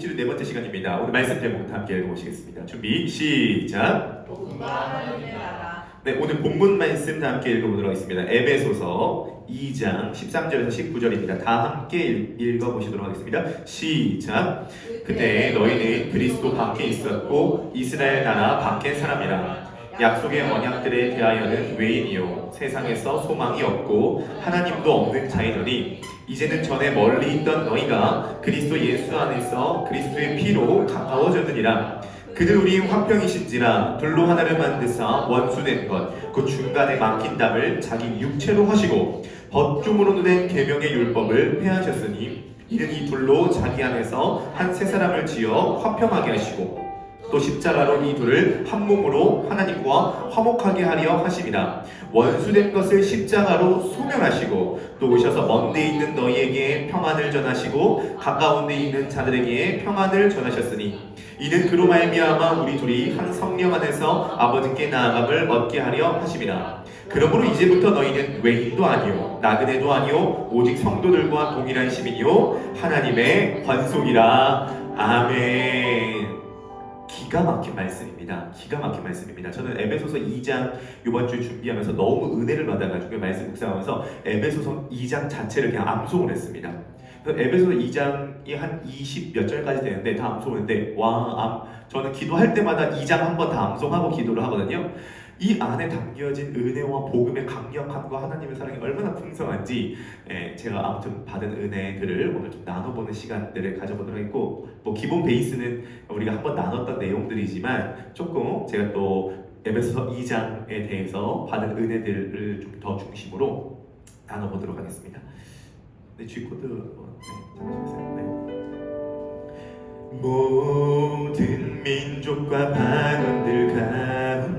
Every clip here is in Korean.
시리즈 네 번째 시간입니다. 오늘 말씀 제목부터 함께 읽어보시겠습니다. 준비 시작. 네, 오늘 본문 말씀 다 함께 읽어보도록 하겠습니다. 에베소서 2장 13절에서 19절입니다. 다 함께 읽어보시도록 하겠습니다. 시작. 그때 너희는 그리스도 밖에 있었고 이스라엘 나라 밖의 사람이라. 약속의 언약들에 대하여는 외인이요 세상에서 소망이 없고 하나님도 없는 자이더니 이제는 전에 멀리 있던 너희가 그리스도 예수 안에서 그리스도의 피로 가까워졌느니라. 그들 우리 화평이신지라 둘로 하나를 만드사 원수된 것 그 중간에 막힌 담을 자기 육체로 하시고 법중으로 된 계명의 율법을 폐하셨으니 이는 이 둘로 자기 안에서 한 세 사람을 지어 화평하게 하시고 또 십자가로 이 둘을 한 몸으로 하나님과 화목하게 하려 하심이라. 원수된 것을 십자가로 소멸하시고 또 오셔서 먼 데 있는 너희에게 평안을 전하시고 가까운 데 있는 자들에게 평안을 전하셨으니 이는 그로 말미암아 우리 둘이 한 성령 안에서 아버지께 나아감을 얻게 하려 하심이라. 그러므로 이제부터 너희는 외인도 아니요 나그네도 아니요 오직 성도들과 동일한 시민이요 하나님의 관속이라. 아멘. 기가 막힌 말씀입니다. 기가 막힌 말씀입니다. 저는 에베소서 2장 이번 주 준비하면서 너무 은혜를 받아가지고 말씀 묵상하면서 에베소서 2장 자체를 그냥 암송을 했습니다. 에베소서 2장이 한 20 몇 절까지 되는데 다 암송을 했는데 저는 기도할 때마다 2장 한 번 다 암송하고 기도를 하거든요. 이 안에 담겨진 은혜와 복음의 강력함과 하나님의 사랑이 얼마나 풍성한지 제가 아무튼 받은 은혜들을 오늘 좀 나눠보는 시간들을 가져보도록 했고, 뭐 기본 베이스는 우리가 한번 나눴던 내용들이지만 조금 제가 또 에베소서 2장에 대해서 받은 은혜들을 좀 더 중심으로 나눠보도록 하겠습니다. 네, G코드 잠시만요. 모든 민족과 반원들 가운데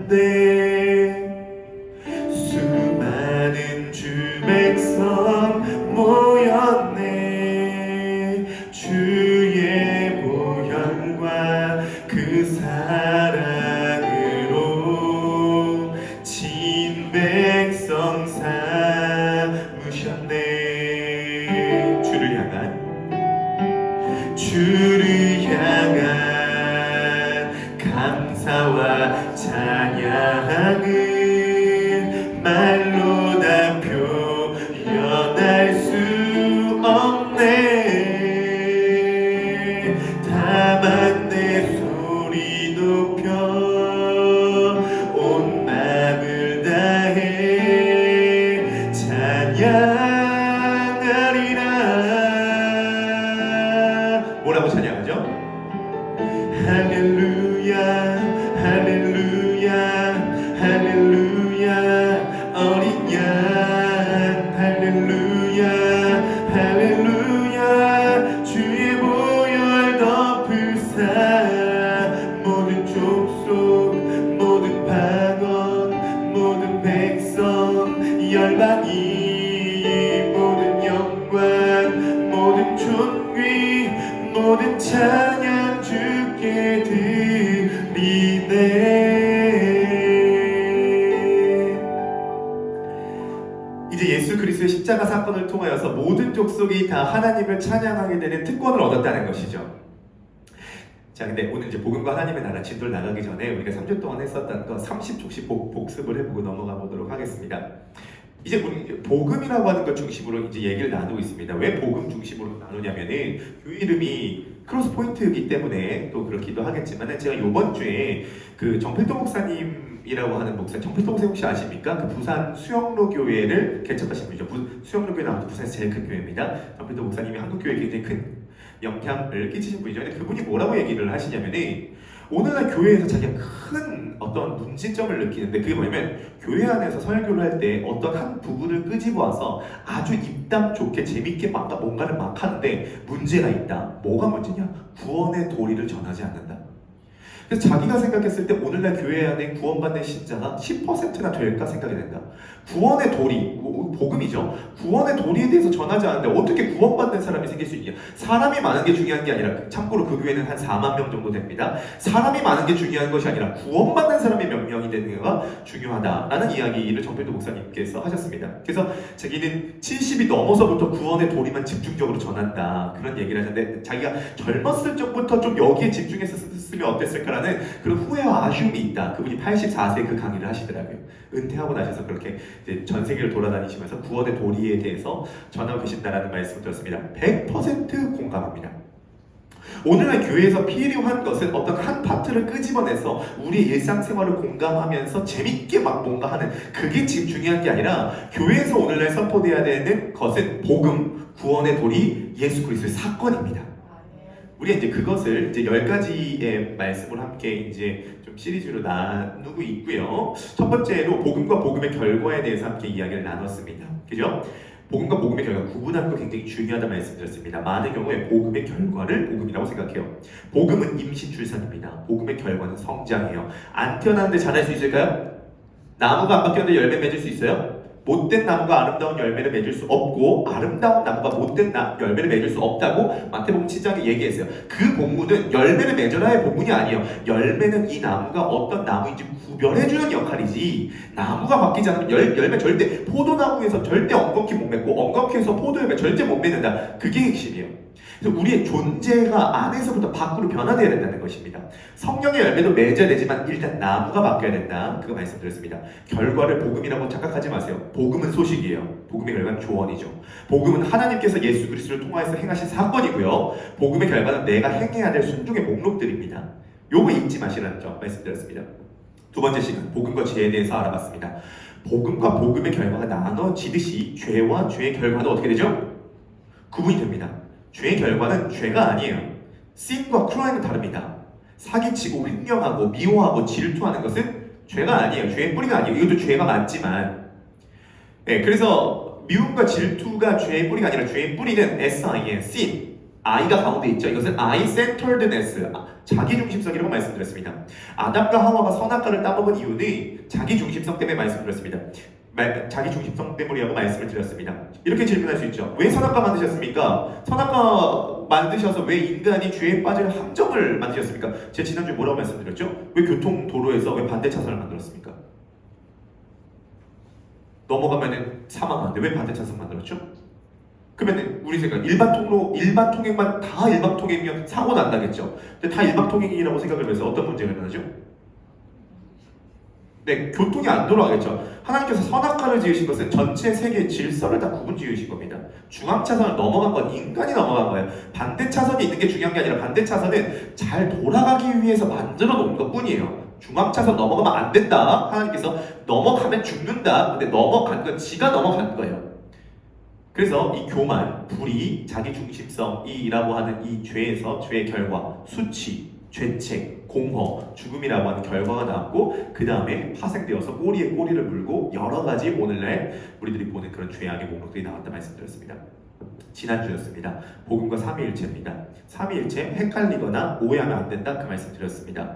수많은 주 백성 모였네. 주의 보혈과 그 사랑으로 진 백성 삼으셨네. 주를 향한 감사와 찬양은 말로 다 표현할 수 없네. 다만 내 소리 높여 온 맘을 다해 찬양하리라. 뭐라고 찬양하죠? 할렐루야 할렐루야 할렐루야 어린 양 할렐루야 할렐루야 주의 보혈 덮으사 모든 족속 모든 방언 모든 백성 열방이 모든 영광 모든 존귀 모든 찬양 주께 드리네. 이제 예수 그리스도의 십자가 사건을 통하여서 모든 족속이 다 하나님을 찬양하게 되는 특권을 얻었다는 것이죠. 자, 근데 오늘 이제 복음과 하나님의 나라 진도를 나가기 전에 우리가 3주 동안 했었던 거 30초씩 복습을 해보고 넘어가 보도록 하겠습니다. 이제 우리 복음이라고 하는 것 중심으로 이제 얘기를 나누고 있습니다. 왜 복음 중심으로 나누냐면은 교회 이름이 크로스 포인트이기 때문에 또 그렇기도 하겠지만은 제가 이번 주에 그 정필도 목사님이라고 하는 목사, 정필도 목사님 혹시 아십니까? 그 부산 수영로 교회를 개척하신 분이죠. 수영로 교회는 아무튼 부산에서 제일 큰 교회입니다. 정필도 목사님이 한국 교회에 굉장히 큰 영향을 끼치신 분이죠. 근데 그분이 뭐라고 얘기를 하시냐면은 오늘날 교회에서 자기가 큰 어떤 문제점을 느끼는데 그게 뭐냐면 교회 안에서 설교를 할 때 어떤 한 부분을 끄집어 와서 아주 입담 좋게 재밌게 뭔가를 막 하는데 문제가 있다. 뭐가 문제냐? 구원의 도리를 전하지 않는다. 그래서 자기가 생각했을 때 오늘날 교회 안에 구원받는 신자가 10%나 될까 생각이 된다. 구원의 도리, 복음이죠. 구원의 도리에 대해서 전하지 않는데 어떻게 구원받는 사람이 생길 수 있냐. 사람이 많은 게 중요한 게 아니라, 참고로 그 교회는 한 4만 명 정도 됩니다. 사람이 많은 게 중요한 것이 아니라 구원받는 사람이 몇 명이 되는 게가 중요하다라는 이야기를 정필도 목사님께서 하셨습니다. 그래서 자기는 70이 넘어서부터 구원의 도리만 집중적으로 전한다, 그런 얘기를 하셨는데, 자기가 젊었을 적부터 좀 여기에 집중했었으면 어땠을까라는 그런 후회와 아쉬움이 있다. 그분이 84세 그 강의를 하시더라고요. 은퇴하고 나셔서 그렇게 이제 전 세계를 돌아다니시면서 구원의 도리에 대해서 전하고 계신다라는 말씀을 들었습니다. 100% 공감합니다. 오늘날 교회에서 필요한 것은 어떤 한 파트를 끄집어내서 우리의 일상생활을 공감하면서 재밌게 막 뭔가 하는, 그게 지금 중요한 게 아니라, 교회에서 오늘날 선포되어야 되는 것은 복음, 구원의 도리, 예수 그리스도의 사건입니다. 우리 이제 그것을 이제 10가지의 말씀을 함께 이제 좀 시리즈로 나누고 있고요. 첫 번째로 복음과 복음의 결과에 대해서 함께 이야기를 나눴습니다. 그죠? 복음과 복음의 결과 구분하는 거 굉장히 중요하다는 말씀드렸습니다. 많은 경우에 복음의 결과를 복음이라고 생각해요. 복음은 임신 출산입니다. 복음의 결과는 성장이에요. 안 태어났는데 자랄 수 있을까요? 나무가 안 바뀌었는데 열매 맺을 수 있어요? 못된 나무가 아름다운 열매를 맺을 수 없고, 아름다운 나무가 못된 열매를 맺을 수 없다고 마태복음 7장에 얘기했어요. 그 본문은 열매를 맺어라의 본문이 아니에요. 열매는 이 나무가 어떤 나무인지 구별해주는 역할이지, 나무가 바뀌지 않으면 열매 절대, 포도나무에서 절대 엉겅퀴 못 맺고 엉겅퀴에서 포도열매 절대 못 맺는다. 그게 핵심이에요. 그래서 우리의 존재가 안에서부터 밖으로 변화되어야 된다는 것입니다. 성령의 열매도 맺어야 되지만 일단 나무가 바뀌어야 된다. 그거 말씀드렸습니다. 결과를 복음이라고 착각하지 마세요. 복음은 소식이에요. 복음의 결과는 조언이죠. 복음은 하나님께서 예수 그리스도를 통하여서 행하신 사건이고요. 복음의 결과는 내가 행해야 될 순종의 목록들입니다. 요거 잊지 마시라는 점 말씀드렸습니다. 두 번째 시간, 복음과 죄에 대해서 알아봤습니다. 복음과 복음의 결과가 나눠지듯이 죄와 죄의 결과도 어떻게 되죠? 구분이 됩니다. 죄의 결과는 죄가 아니에요. sin과 crime은 다릅니다. 사기치고 횡령하고 미워하고 질투하는 것은 죄가 아니에요. 죄의 뿌리가 아니에요. 이것도 죄가 맞지만, 네, 그래서 미움과 질투가 죄의 뿌리가 아니라 죄의 뿌리는 sin, sin, I가 가운데 있죠. 이것은 I-centeredness, 자기중심성이라고 말씀드렸습니다. 아담과 하와가 선악과를 따먹은 이유는 자기중심성 때문에 말씀드렸습니다. 자기중심성 때문이라고 말씀을 드렸습니다. 이렇게 질문할 수 있죠. 왜 선악과 만드셨습니까? 선악과 만드셔서 왜 인간이 죄에 빠질 함정을 만드셨습니까? 제가 지난주에 뭐라고 말씀드렸죠? 왜 교통도로에서 왜 반대 차선을 만들었습니까? 넘어가면 사망하는데 왜 반대 차선 만들었죠? 그러면 우리 생각, 일반 통행만 다 일반 통행이면 사고 난다겠죠. 근데 다 일반 통행이라고 생각을 해서 어떤 문제가 일어나죠? 네, 교통이 안 돌아가겠죠. 하나님께서 선악과를 지으신 것은 전체 세계의 질서를 다 구분 지으신 겁니다. 중앙차선을 넘어간 건 인간이 넘어간 거예요. 반대차선이 있는 게 중요한 게 아니라, 반대차선은 잘 돌아가기 위해서 만들어 놓은 것 뿐이에요. 중앙차선 넘어가면 안 된다. 하나님께서 넘어가면 죽는다. 근데 넘어간 건 지가 넘어간 거예요. 그래서 이 교만, 불의, 자기중심성이라고 하는 이 죄에서 죄의 결과, 수치, 죄책, 공허, 죽음이라고 하는 결과가 나왔고, 그 다음에 파생되어서 꼬리에 꼬리를 물고 여러 가지 오늘날 우리들이 보는 그런 죄악의 목록들이 나왔다 말씀드렸습니다. 지난주였습니다. 복음과 삼위일체입니다. 삼위일체 헷갈리거나 오해하면 안 된다, 그 말씀 드렸습니다.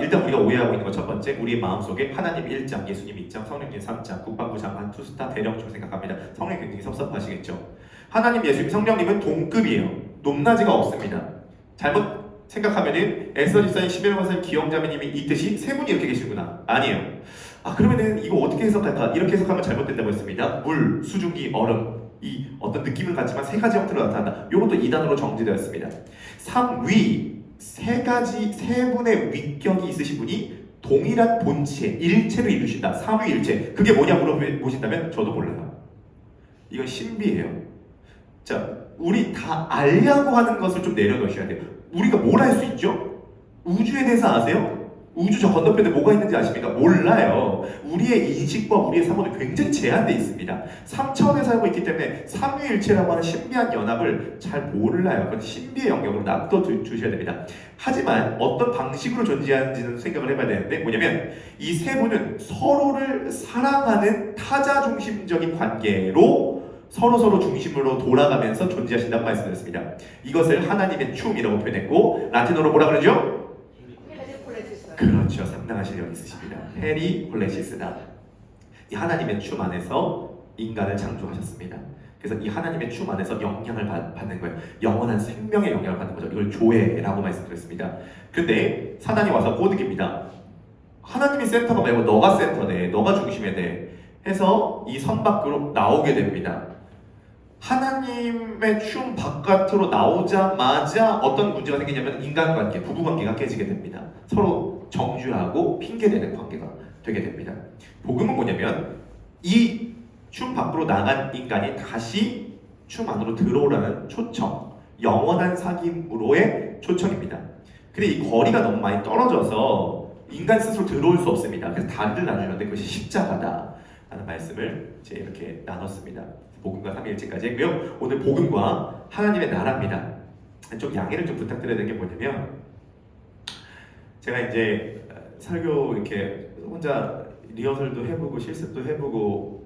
일단 우리가 오해하고 있는 것 첫 번째, 우리의 마음속에 하나님 1장, 예수님 2장, 성령님 3장, 국방부 장관, 투스타, 대령중 생각합니다. 성령님 굉장히 섭섭하시겠죠. 하나님, 예수님, 성령님은 동급이에요. 높낮이가 없습니다. 잘못 생각하면은 에스더 집사님, 시베르 권사님, 기영자매님이 이 뜻이 세 분이 이렇게 계시구나. 아니에요. 그러면은 이거 어떻게 해석할까? 이렇게 해석하면 잘못된다고 했습니다. 물, 수증기, 얼음, 이 어떤 느낌은 같지만 세 가지 형태로 나타난다. 이것도 2단으로 정지되었습니다. 3위, 세 분의 위격이 있으신 분이 동일한 본체, 일체를 이루신다. 삼위일체. 그게 뭐냐고 물어보신다면 저도 몰라요. 이건 신비예요. 자, 우리 다 알려고 하는 것을 좀 내려놓으셔야 돼요. 우리가 뭘 알 수 있죠? 우주에 대해서 아세요? 우주 저 건너편에 뭐가 있는지 아십니까? 몰라요. 우리의 인식과 우리의 사고는 굉장히 제한되어 있습니다. 3차원에 살고 있기 때문에 삼위일체라고 하는 신비한 연합을 잘 몰라요. 그건 신비의 영역으로 놔둬주셔야 됩니다. 하지만 어떤 방식으로 존재하는지는 생각을 해봐야 되는데, 뭐냐면 이 세 분은 서로를 사랑하는 타자 중심적인 관계로 서로 중심으로 돌아가면서 존재하신다고 말씀드렸습니다. 이것을 하나님의 춤이라고 표현했고, 라틴어로 뭐라 그러죠? 그렇죠. 상당한 실력이 있으십니다. 헤리 홀레시스다. 이 하나님의 춤 안에서 인간을 창조하셨습니다. 그래서 이 하나님의 춤 안에서 영향을 받는 거예요. 영원한 생명의 영향을 받는 거죠. 이걸 조회라고 말씀드렸습니다. 근데 사단이 와서 꼬드깁니다. 하나님이 센터가 말고 너가 센터네. 너가 중심에 돼. 해서 이 선 밖으로 나오게 됩니다. 하나님의 춤 바깥으로 나오자마자 어떤 문제가 생기냐면 인간관계, 부부관계가 깨지게 됩니다. 서로 정죄하고 핑계대는 관계가 되게 됩니다. 복음은 뭐냐면 이 춤 밖으로 나간 인간이 다시 춤 안으로 들어오라는 초청, 영원한 사귐으로의 초청입니다. 근데 이 거리가 너무 많이 떨어져서 인간 스스로 들어올 수 없습니다. 그래서 다리를 나누는데 그것이 십자가다 라는 말씀을 이제 이렇게 나눴습니다. 복음과 삼위일체까지 했고요. 오늘 복음과 하나님의 나라입니다. 좀 양해를 좀 부탁드려야 되는 게 뭐냐면, 제가 이제 설교 이렇게 혼자 리허설도 해보고 실습도 해보고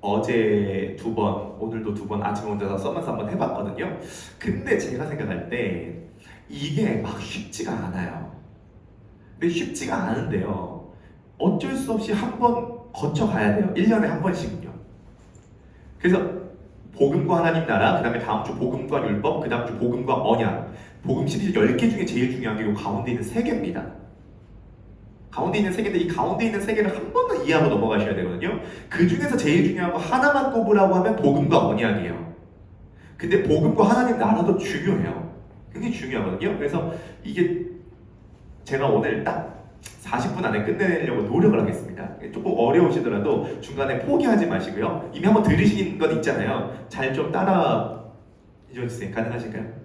어제 2번, 오늘도 2번 아침에 혼자서 써면서 한번 해봤거든요. 근데 제가 생각할 때 이게 막 쉽지가 않아요. 근데 쉽지가 않은데요. 어쩔 수 없이 한번 거쳐가야 돼요. 1년에 한 번씩은요. 그래서 복음과 하나님 나라, 그 다음에 다음 주 복음과 율법, 그 다음 주 복음과 언약, 복음 시리즈 10개 중에 제일 중요한 게 이 가운데 있는 3개입니다. 가운데 있는 3개인데 이 가운데 있는 3개를 한 번은 이해하고 넘어가셔야 되거든요. 그 중에서 제일 중요한 거 하나만 꼽으라고 하면 복음과 언약이에요. 근데 복음과 하나님 나라도 중요해요. 굉장히 중요하거든요. 그래서 이게 제가 오늘 딱 40분 안에 끝내려고 노력을 하겠습니다. 조금 어려우시더라도 중간에 포기하지 마시고요. 이미 한번 들으신 건 있잖아요. 잘 좀 따라 해주세요. 가능하실까요?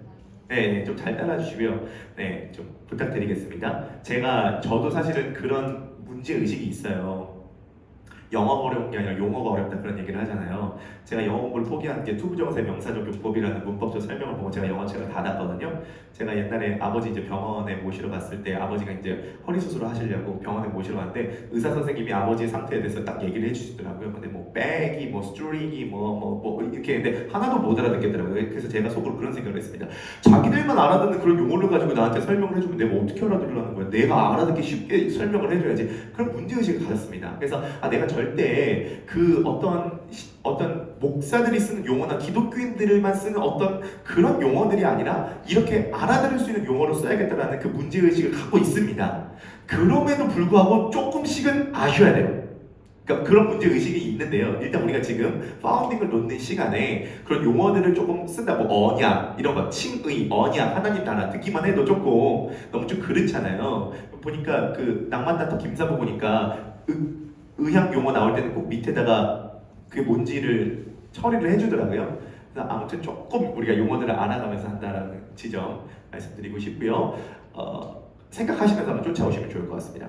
네, 좀 잘 따라주시고요. 네, 좀 부탁드리겠습니다. 저도 사실은 그런 문제의식이 있어요. 영어가 어려운 게 아니라 용어가 어렵다 그런 얘기를 하잖아요. 제가 영어 공부를 포기한 게 투부정사의 명사적 용법이라는 문법적 설명을 보고 제가 영어책을 닫았거든요. 제가 옛날에 아버지 이제 병원에 모시러 갔을 때 아버지가 이제 허리 수술을 하시려고 병원에 모시러 갔는데 의사 선생님이 아버지의 상태에 대해서 딱 얘기를 해주시더라고요. 근데 뭐 백이, 뭐 스트링이, 뭐 이렇게 근데 하나도 못 알아듣겠더라고요. 그래서 제가 속으로 그런 생각을 했습니다. 자기들만 알아듣는 그런 용어를 가지고 나한테 설명을 해주면 내가 어떻게 알아들으려는 거야? 내가 알아듣기 쉽게 설명을 해줘야지. 그런 문제의식을 가졌습니다. 그래서 내가 절대 그 어떤 목사들이 쓰는 용어나 기독교인들만 쓰는 어떤 그런 용어들이 아니라 이렇게 알아들을 수 있는 용어로 써야겠다라는 그 문제의식을 갖고 있습니다. 그럼에도 불구하고 조금씩은 아셔야 돼요. 그러니까 그런 문제의식이 있는데요. 일단 우리가 지금 파운딩을 놓는 시간에 그런 용어들을 조금 쓴다. 뭐 언약, 이런 거, 칭의, 언약, 하나님 나라 듣기만 해도 조금 너무 좀 그렇잖아요. 보니까 그 낭만단터 김사부 보니까 의학 용어 나올 때는 꼭 밑에다가 그게 뭔지를 처리를 해주더라고요. 그래서 아무튼 조금 우리가 용어들을 알아가면서 한다라는 지점 말씀드리고 싶고요. 생각하시면서 한번 쫓아오시면 좋을 것 같습니다.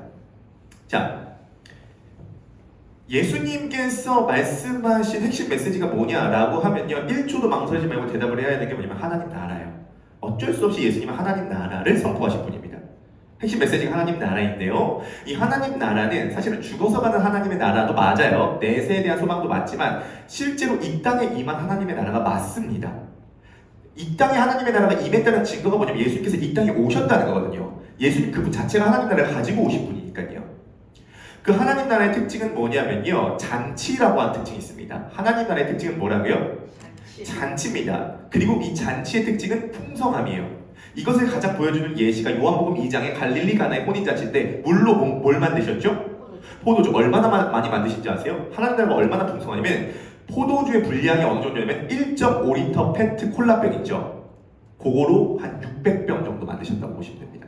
자, 예수님께서 말씀하신 핵심 메시지가 뭐냐라고 하면요, 1초도 망설이지 말고 대답을 해야 되는 게 뭐냐면 하나님 나라예요. 어쩔 수 없이 예수님은 하나님 나라를 선포하신 분입니다. 핵심 메시지가 하나님 나라인데요. 이 하나님 나라는 사실은 죽어서 가는 하나님의 나라도 맞아요. 내세에 대한 소망도 맞지만 실제로 이 땅에 임한 하나님의 나라가 맞습니다. 이 땅에 하나님의 나라가 임했다는 증거가 뭐냐면 예수님께서 이 땅에 오셨다는 거거든요. 예수님 그분 자체가 하나님 나라를 가지고 오신 분이니까요. 그 하나님 나라의 특징은 뭐냐면요, 잔치라고 하는 특징이 있습니다. 하나님 나라의 특징은 뭐라고요? 잔치입니다. 그리고 이 잔치의 특징은 풍성함이에요. 이것을 가장 보여주는 예시가 요한복음 2장의 갈릴리 가나의 혼인잔치 때 물로 뭘 만드셨죠? 포도주. 얼마나 많이 만드신지 아세요? 하나님 나라가 얼마나 풍성하냐면 포도주의 분량이 어느 정도냐면 1.5리터 페트 콜라병 있죠? 그거로 한 600병 정도 만드셨다고 보시면 됩니다.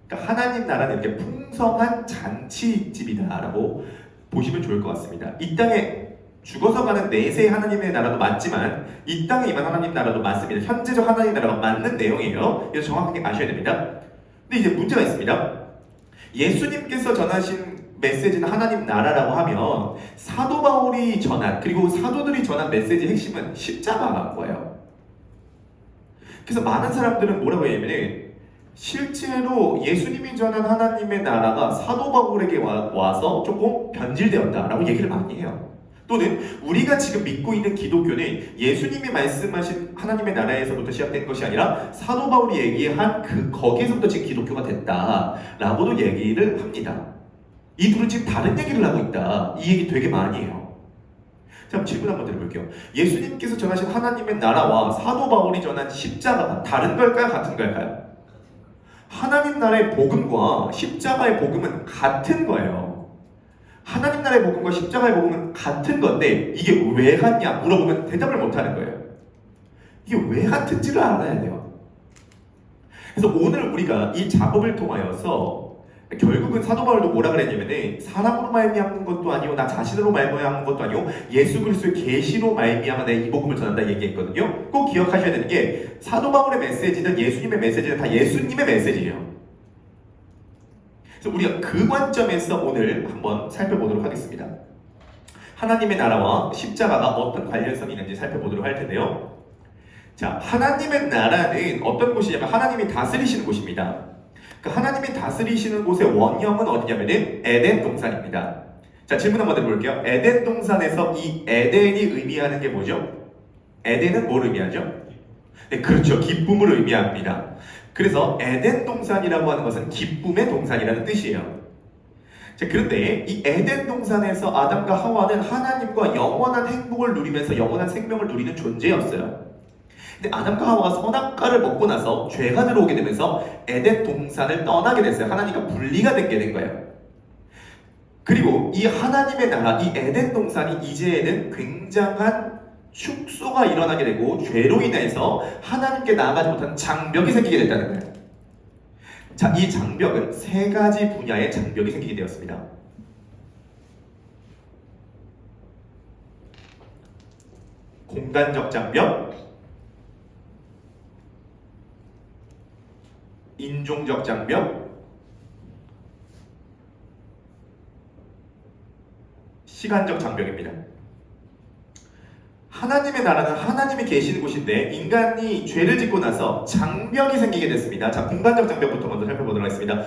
그러니까 하나님 나라는 이렇게 풍성한 잔치집이다라고 보시면 좋을 것 같습니다. 이 땅에 죽어서 가는 내세 하나님의 나라도 맞지만 이 땅에 임한 하나님 나라도 맞습니다. 현재적 하나님 나라가 맞는 내용이에요. 그래서 정확하게 아셔야 됩니다. 근데 이제 문제가 있습니다. 예수님께서 전하신 메시지는 하나님 나라라고 하면 사도 바울이 전한, 그리고 사도들이 전한 메시지의 핵심은 십자가예요. 그래서 많은 사람들은 뭐라고 얘기하면 실제로 예수님이 전한 하나님의 나라가 사도 바울에게 와서 조금 변질되었다라고 얘기를 많이 해요. 또는 우리가 지금 믿고 있는 기독교는 예수님이 말씀하신 하나님의 나라에서부터 시작된 것이 아니라 사도 바울이 얘기한 거기에서부터 지금 기독교가 됐다라고도 얘기를 합니다. 이 둘은 지금 다른 얘기를 하고 있다. 이 얘기 되게 많이 해요. 자, 질문 한번 드려볼게요. 예수님께서 전하신 하나님의 나라와 사도 바울이 전한 십자가가 다른 걸까요? 같은 걸까요? 하나님 나라의 복음과 십자가의 복음은 같은 거예요. 하나님 나라의 복음과 십자가의 복음은 같은 건데 이게 왜 같냐 물어보면 대답을 못하는 거예요. 이게 왜 같은지를 알아야 돼요. 그래서 오늘 우리가 이 작업을 통하여서 결국은 사도 바울도 뭐라 그랬냐면은 사람으로 말미암는 것도 아니고 나 자신으로 말미암는 것도 아니고 예수 그리스도의 계시로 말미암아 내 이 복음을 전한다 얘기했거든요. 꼭 기억하셔야 되는 게 사도 바울의 메시지든 예수님의 메시지든 다 예수님의 메시지예요. 그래서 우리가 그 관점에서 오늘 한번 살펴보도록 하겠습니다. 하나님의 나라와 십자가가 어떤 관련성이 있는지 살펴보도록 할 텐데요. 자, 하나님의 나라는 어떤 곳이냐면 하나님이 다스리시는 곳입니다. 그 하나님이 다스리시는 곳의 원형은 어디냐면은 에덴 동산입니다. 자, 질문 한번 드려볼게요. 에덴 동산에서 이 에덴이 의미하는 게 뭐죠? 에덴은 뭘 의미하죠? 네, 그렇죠. 기쁨을 의미합니다. 그래서 에덴 동산이라고 하는 것은 기쁨의 동산이라는 뜻이에요. 자, 그런데 이 에덴 동산에서 아담과 하와는 하나님과 영원한 행복을 누리면서 영원한 생명을 누리는 존재였어요. 근데 아담과 하와가 선악과를 먹고 나서 죄가 들어오게 되면서 에덴 동산을 떠나게 됐어요. 하나님과 분리가 된 거예요. 그리고 이 하나님의 나라, 이 에덴 동산이 이제는 굉장한 축소가 일어나게 되고 죄로 인해서 하나님께 나아가지 못한 장벽이 생기게 됐다는 거예요. 자, 이 장벽은 세 가지 분야의 장벽이 생기게 되었습니다. 공간적 장벽, 인종적 장벽, 시간적 장벽입니다. 하나님의 나라는 하나님이 계시는 곳인데 인간이 죄를 짓고 나서 장벽이 생기게 됐습니다. 자, 공간적 장벽부터 먼저 살펴보도록 하겠습니다.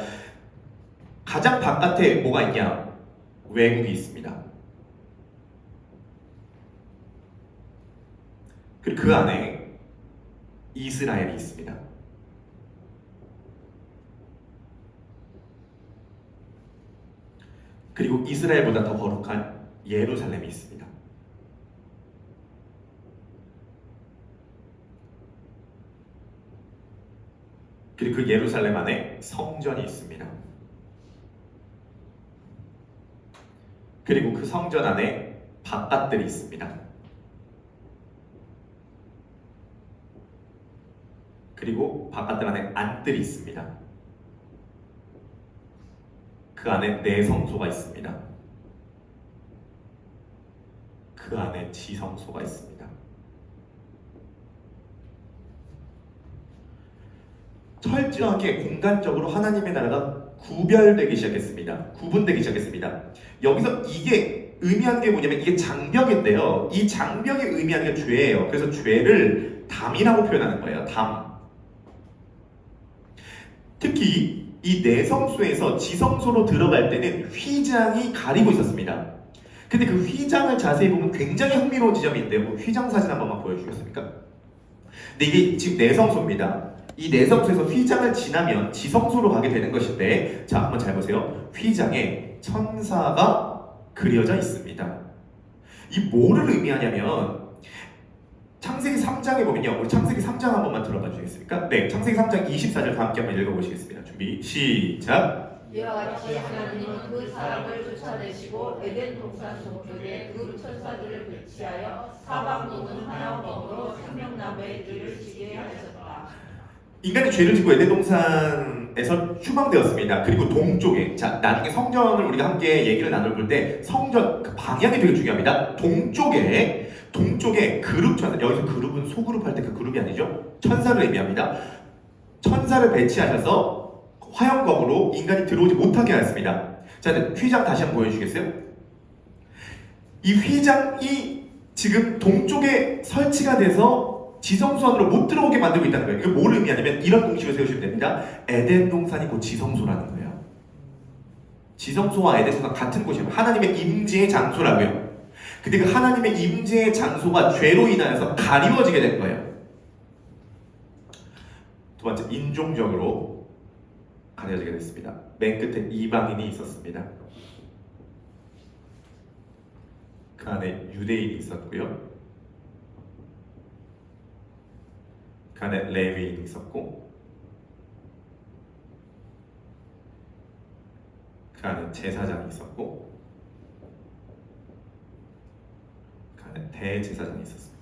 가장 바깥에 뭐가 있냐? 외국이 있습니다. 그리고 그 안에 이스라엘이 있습니다. 그리고 이스라엘보다 더 거룩한 예루살렘이 있습니다. 그리고 그 예루살렘 안에 성전이 있습니다. 그리고 그 성전 안에 바깥들이 있습니다. 그리고 바깥들 안에 안들이 있습니다. 그 안에 내성소가 있습니다. 그 안에 지성소가 있습니다. 철저하게 공간적으로 하나님의 나라가 구별되기 시작했습니다. 구분되기 시작했습니다. 여기서 이게 의미하는 게 뭐냐면 이게 장벽인데요. 이 장벽이 의미하는 게 죄예요. 그래서 죄를 담이라고 표현하는 거예요. 담. 특히 이 내성소에서 지성소로 들어갈 때는 휘장이 가리고 있었습니다. 근데 그 휘장을 자세히 보면 굉장히 흥미로운 지점이 있는데요. 휘장 사진 한 번만 보여주겠습니까? 근데 이게 지금 내성소입니다. 이 내성소에서 휘장을 지나면 지성소로 가게 되는 것인데, 자, 한번 잘 보세요. 휘장에 천사가 그려져 있습니다. 이 뭐를 의미하냐면 창세기 3장에 보면요. 우리 창세기 3장 한 번만 들어봐 주시겠습니까? 네, 창세기 3장 24절 다 함께 한번 읽어보시겠습니다. 준비, 시작! 이와 같이 하나님은 그 사람을 쫓아내시고 에덴 동산 동쪽에 그 천사들을 배치하여 사방 모든 하나원으로 생명나무의 길을 지게 하셨다. 인간이 죄를 짓고 에덴 동산에서 추방되었습니다. 그리고 동쪽에, 자, 나중에 성전을 우리가 함께 얘기를 나눠볼 때 성전 그 방향이 되게 중요합니다. 동쪽에 그룹 천사, 여기서 그룹은 소그룹 할 때 그 그룹이 아니죠. 천사를 의미합니다. 천사를 배치하셔서 화영검으로 인간이 들어오지 못하게 하였습니다. 자, 휘장 다시 한번 보여주시겠어요? 이 휘장이 지금 동쪽에 설치가 돼서 지성소 안으로 못 들어오게 만들고 있다는 거예요. 이거 뭘 의미하냐면 이런 공식을 세우시면 됩니다. 에덴 동산이 곧 지성소라는 거예요. 지성소와 에덴 동산 같은 곳이에요. 하나님의 임재의 장소라고요. 근데 그 하나님의 임재의 장소가 죄로 인하여서 가리워지게 된 거예요. 두 번째, 인종적으로 가려지게 됐습니다. 맨 끝에 이방인이 있었습니다. 그 안에 유대인이 있었고요. 그 안에 레위인이 있었고, 그 안에 제사장이 있었고, 그 안에 대제사장이 있었습니다.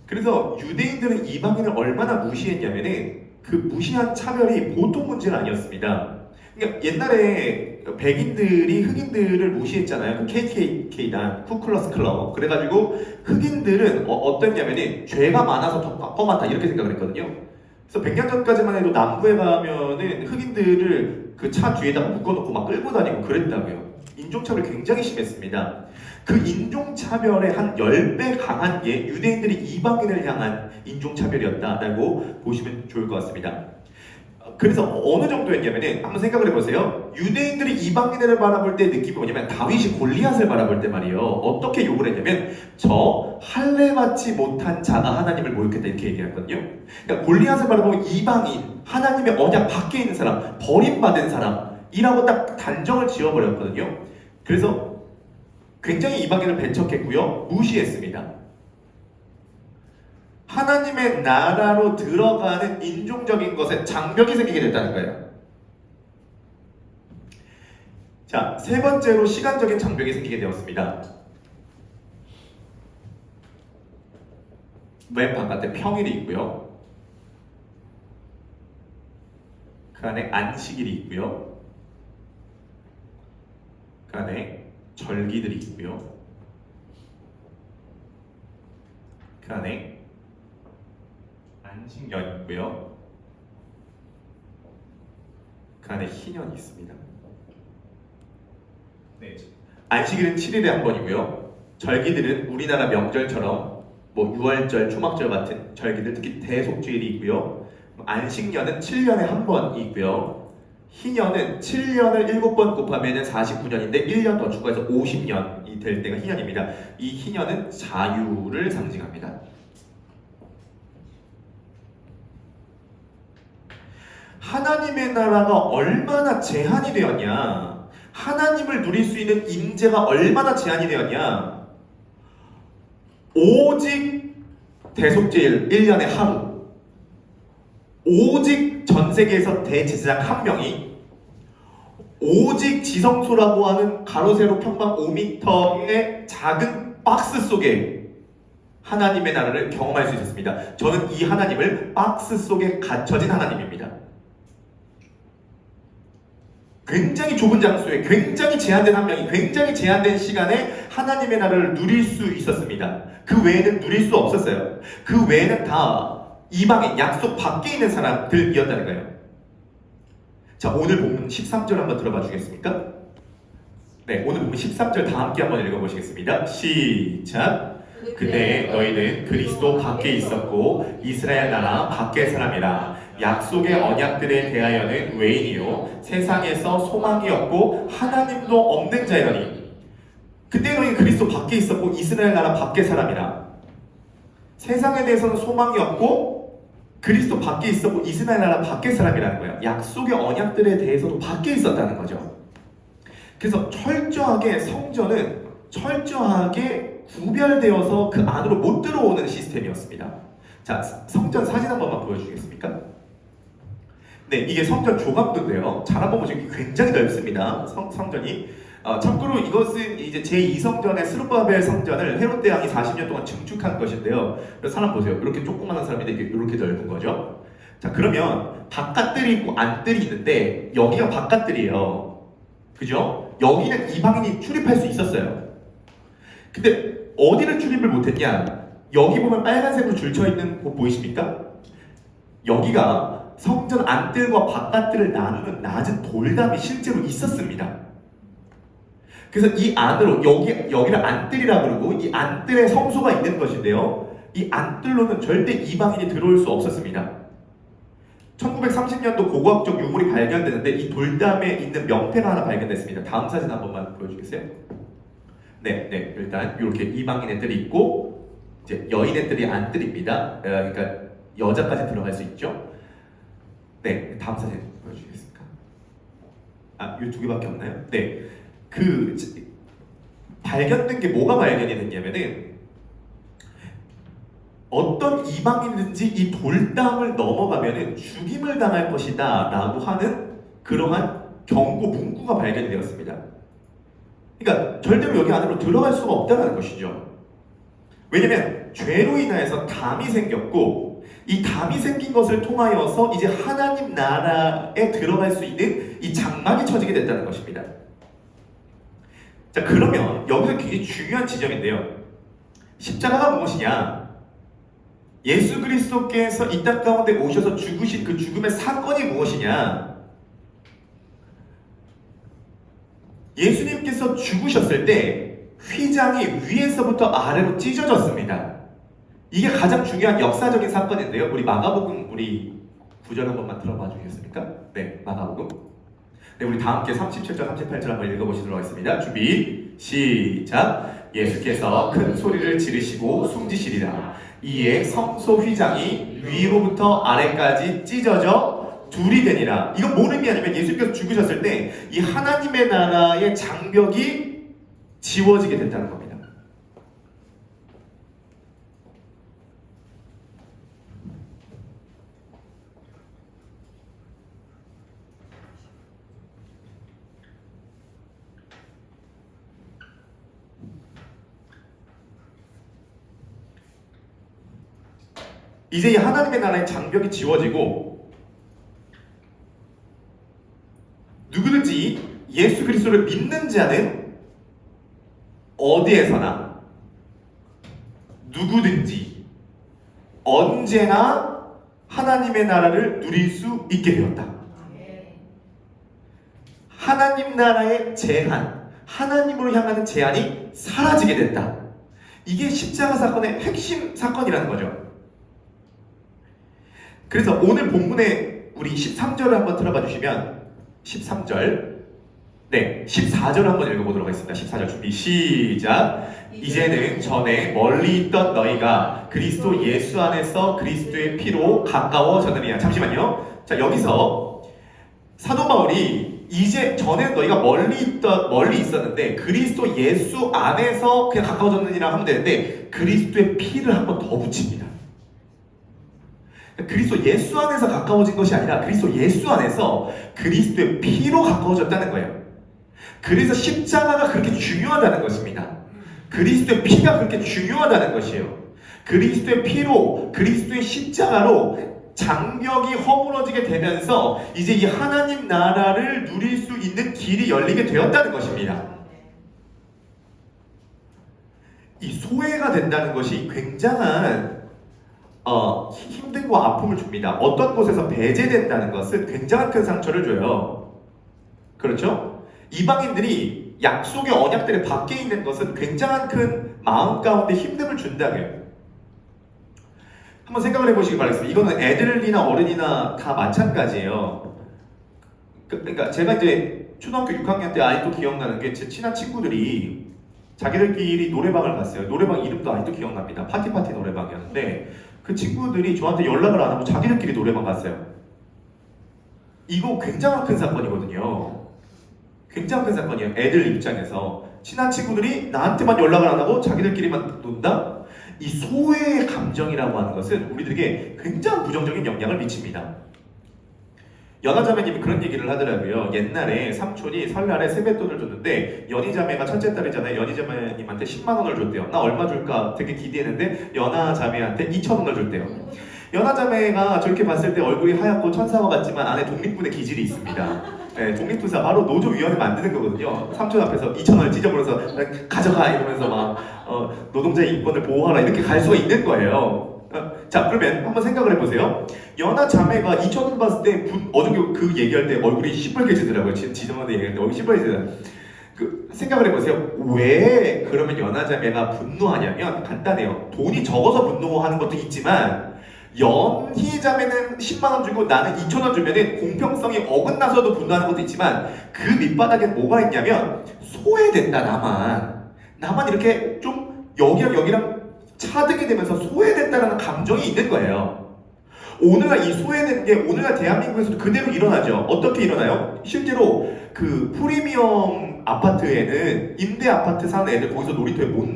그래서 유대인들은 이방인을 얼마나 무시했냐면은 그 무시한 차별이 보통 문제가 아니었습니다. 그러니까 옛날에 백인들이 흑인들을 무시했잖아요. 그 KKK단, 쿠클러스 클럽. 그래가지고 흑인들은 어땠냐면은 죄가 많아서 더 뻔하다 이렇게 생각을 했거든요. 그래서 100년 전까지만 해도 남부에 가면은 흑인들을 그 차 뒤에다가 묶어놓고 막 끌고 다니고 그랬다고요. 인종차별 굉장히 심했습니다. 그 인종차별의 한 10배 강한 게 유대인들이 이방인을 향한 인종차별이었다라고 보시면 좋을 것 같습니다. 그래서 어느 정도였냐면은 한번 생각을 해보세요. 유대인들이 이방인을 바라볼 때 느낌이 뭐냐면 다윗이 골리앗을 바라볼 때 말이에요. 어떻게 욕을 했냐면 저 할례받지 못한 자가 하나님을 모욕했다 이렇게 얘기했거든요. 그러니까 골리앗을 바라보면 이방인, 하나님의 언약 밖에 있는 사람, 버림받은 사람이라고 딱 단정을 지어버렸거든요. 그래서 굉장히 이방인을 배척했고요. 무시했습니다. 하나님의 나라로 들어가는 인종적인 것에 장벽이 생기게 됐다는 거예요. 자, 세 번째로 시간적인 장벽이 생기게 되었습니다. 맨 바깥에 평일이 있고요. 그 안에 안식일이 있고요. 그 안에 절기들이 있고요. 그 안에 안식년이 있고요. 그 안에 희년이 있습니다. 네, 안식일은 7일에 한 번이고요. 절기들은 우리나라 명절처럼 뭐 유월절, 초막절 같은 절기들, 특히 대속주일이 있고요. 안식년은 7년에 한 번이 있고요. 희년은 7년을 7번 곱하면 49년인데 1년 더 추가해서 50년이 될 때가 희년입니다. 이 희년은 자유를 상징합니다. 하나님의 나라가 얼마나 제한이 되었냐, 하나님을 누릴 수 있는 임재가 얼마나 제한이 되었냐, 오직 대속제일 1년에 하루, 오직 전 세계에서 대제사장 한 명이, 오직 지성소라고 하는 가로 세로 평방 5m의 작은 박스 속에 하나님의 나라를 경험할 수 있었습니다. 저는 이 하나님을 박스 속에 갇혀진 하나님입니다. 굉장히 좁은 장소에 굉장히 제한된 한 명이 굉장히 제한된 시간에 하나님의 나라를 누릴 수 있었습니다. 그 외에는 누릴 수 없었어요. 그 외에는 다 이방의 약속 밖에 있는 사람들이었다는 거예요. 자, 오늘 본문 13절 한번 들어봐 주겠습니까? 네, 오늘 본문 13절 다 함께 한번 읽어보시겠습니다. 시작! 그때 너희는 그리스도 밖에 있었고 이스라엘 나라 밖의 사람이라. 약속의 언약들에 대하여는 외인이요 세상에서 소망이 없고 하나님도 없는 자이러니. 그때 너희는 그리스도 밖에 있었고 이스라엘 나라 밖의 사람이라. 세상에 대해서는 소망이 없고 그리스도 밖에 있었고 이스라엘 나라 밖의 사람이라는 거예요. 약속의 언약들에 대해서도 밖에 있었다는 거죠. 그래서 철저하게 성전은 철저하게 구별되어서 그 안으로 못 들어오는 시스템이었습니다. 자, 성전 사진 한 번만 보여주시겠습니까? 네, 이게 성전 조각도인데요. 잘 한번 보시면 굉장히 넓습니다. 성전이. 참고로 이것은 이제 제2성전의 스룹바벨 성전을 헤롯 대왕이 40년 동안 증축한 것인데요. 사람 보세요. 이렇게 조그마한 사람인데 이렇게 넓은 거죠. 자, 그러면 바깥들이 있고 안들이 있는데 여기가 바깥들이에요. 그죠? 여기는 이방인이 출입할 수 있었어요. 근데 어디를 출입을 못했냐? 여기 보면 빨간색으로 줄쳐 있는 곳 보이십니까? 여기가 성전 안뜰과 바깥뜰을 나누는 낮은 돌담이 실제로 있었습니다. 그래서 이 안으로 여기를 안뜰이라 그러고 이 안뜰에 성소가 있는 것인데요. 이 안뜰로는 절대 이방인이 들어올 수 없었습니다. 1930년도 고고학적 유물이 발견되는데 이 돌담에 있는 명패가 하나 발견됐습니다. 다음 사진 한 번만 보여주겠어요? 네. 일단 이렇게 이방인 애들이 있고 이제 여인 애들이 안들입니다. 그러니까 여자까지 들어갈 수 있죠. 네, 다음 사진 보여주시겠습니까? 이 두 개밖에 없나요? 네, 발견된 게 뭐가 발견이 됐냐면은 어떤 이방인이든지 이 돌담을 넘어가면은 죽임을 당할 것이다 라고 하는 그러한 경고 문구가 발견이 되었습니다. 그러니까 절대로 여기 안으로 들어갈 수가 없다는 것이죠. 왜냐면 죄로 인하여서 담이 생겼고 이 담이 생긴 것을 통하여서 이제 하나님 나라에 들어갈 수 있는 이 장막이 쳐지게 됐다는 것입니다. 자, 그러면 여기서 굉장히 중요한 지점인데요. 십자가가 무엇이냐? 예수 그리스도께서 이 땅 가운데 오셔서 죽으신 그 죽음의 사건이 무엇이냐? 예수님께서 죽으셨을 때 휘장이 위에서부터 아래로 찢어졌습니다. 이게 가장 중요한 역사적인 사건인데요. 우리 마가복음 우리 구절 한 번만 들어봐 주시겠습니까? 네, 마가복음. 네, 우리 다 함께 37절, 38절 한번 읽어보시도록 하겠습니다. 준비, 시작. 예수께서 큰 소리를 지르시고 숨지시리라. 이에 성소 휘장이 위로부터 아래까지 찢어져 둘이 되니라. 이건 뭔 의미냐면 예수께서 죽으셨을 때 이 하나님의 나라의 장벽이 지워지게 됐다는 겁니다. 이제 이 하나님의 나라의 장벽이 지워지고 누구든지 예수 그리스도를 믿는 자는 어디에서나 누구든지 언제나 하나님의 나라를 누릴 수 있게 되었다. 하나님 나라의 제한, 하나님으로 향하는 제한이 사라지게 됐다. 이게 십자가 사건의 핵심 사건이라는 거죠. 그래서 오늘 본문에 우리 13절을 한번 들어봐 주시면 13절, 네, 14절 한번 읽어보도록 하겠습니다. 14절 준비, 시작. 이제는 전에 멀리 있던 너희가 그리스도 예수 안에서 그리스도의 피로 가까워졌느니라. 잠시만요. 자, 여기서 사도 바울이 이제 전에 너희가 멀리 있었는데 그리스도 예수 안에서 그냥 가까워졌느니라 하면 되는데 그리스도의 피를 한번 더 붙입니다. 그리스도 예수 안에서 가까워진 것이 아니라 그리스도 예수 안에서 그리스도의 피로 가까워졌다는 거예요. 그래서 십자가가 그렇게 중요하다는 것입니다. 그리스도의 피가 그렇게 중요하다는 것이에요. 그리스도의 피로, 그리스도의 십자가로 장벽이 허물어지게 되면서 이제 이 하나님 나라를 누릴 수 있는 길이 열리게 되었다는 것입니다. 이 소외가 된다는 것이 굉장한 힘듦과 아픔을 줍니다. 어떤 곳에서 배제된다는 것은 굉장한 큰 상처를 줘요. 그렇죠? 이방인들이 약속의 언약들의 밖에 있는 것은 굉장한 큰 마음 가운데 힘듦을 준다고요. 한번 생각을 해보시기 바라겠습니다. 이거는 애들이나 어른이나 다 마찬가지예요. 그러니까 제가 이제 초등학교 6학년 때 아직도 기억나는 게 제 친한 친구들이 자기들끼리 노래방을 갔어요. 노래방 이름도 아직도 기억납니다. 파티 노래방이었는데 그 친구들이 저한테 연락을 안 하고 자기들끼리 노래방 갔어요. 이거 굉장한 큰 사건이거든요. 굉장히 큰 사건이에요. 애들 입장에서 친한 친구들이 나한테만 연락을 안 하고 자기들끼리만 논다? 이 소외의 감정이라고 하는 것은 우리들에게 굉장히 부정적인 영향을 미칩니다. 연하자매님이 그런 얘기를 하더라고요. 옛날에 삼촌이 설날에 세뱃돈을 줬는데 연희자매가 첫째 딸이잖아요. 연희자매님한테 10만 원을 줬대요. 나 얼마 줄까 되게 기대했는데 연하자매한테 2천 원을 줬대요. 연하자매가 저렇게 봤을 때 얼굴이 하얗고 천사와 같지만 안에 독립군의 기질이 있습니다. 네, 독립투사 바로 노조위원회 만드는 거거든요. 삼촌 앞에서 2천 원을 찢어버려서 가져가 이러면서 막 노동자의 인권을 보호하라 이렇게 갈 수가 있는 거예요. 자, 그러면 한번 생각을 해보세요. 연하 자매가 2천 원 봤을 때 어저께 그 얘기할 때 얼굴이 시뻘개지더라고요. 지저분한테 얘기할 때 얼굴이 시뻘개지더라고요. 생각을 해보세요. 왜 그러면 연하 자매가 분노하냐면 간단해요. 돈이 적어서 분노하는 것도 있지만 연희자매는 10만 원 주고 나는 2천 원 주면은 공평성이 어긋나서도 분노하는 것도 있지만 그 밑바닥에 뭐가 있냐면 소외된다 나만 이렇게 좀 여기랑 차등이 되면서 소외된다라는 감정이 있는 거예요. 오늘날 이 소외되는 게 오늘날 대한민국에서도 그대로 일어나죠. 어떻게 일어나요? 실제로 그 프리미엄 아파트에는 임대 아파트 사는 애들 거기서 놀이터에 못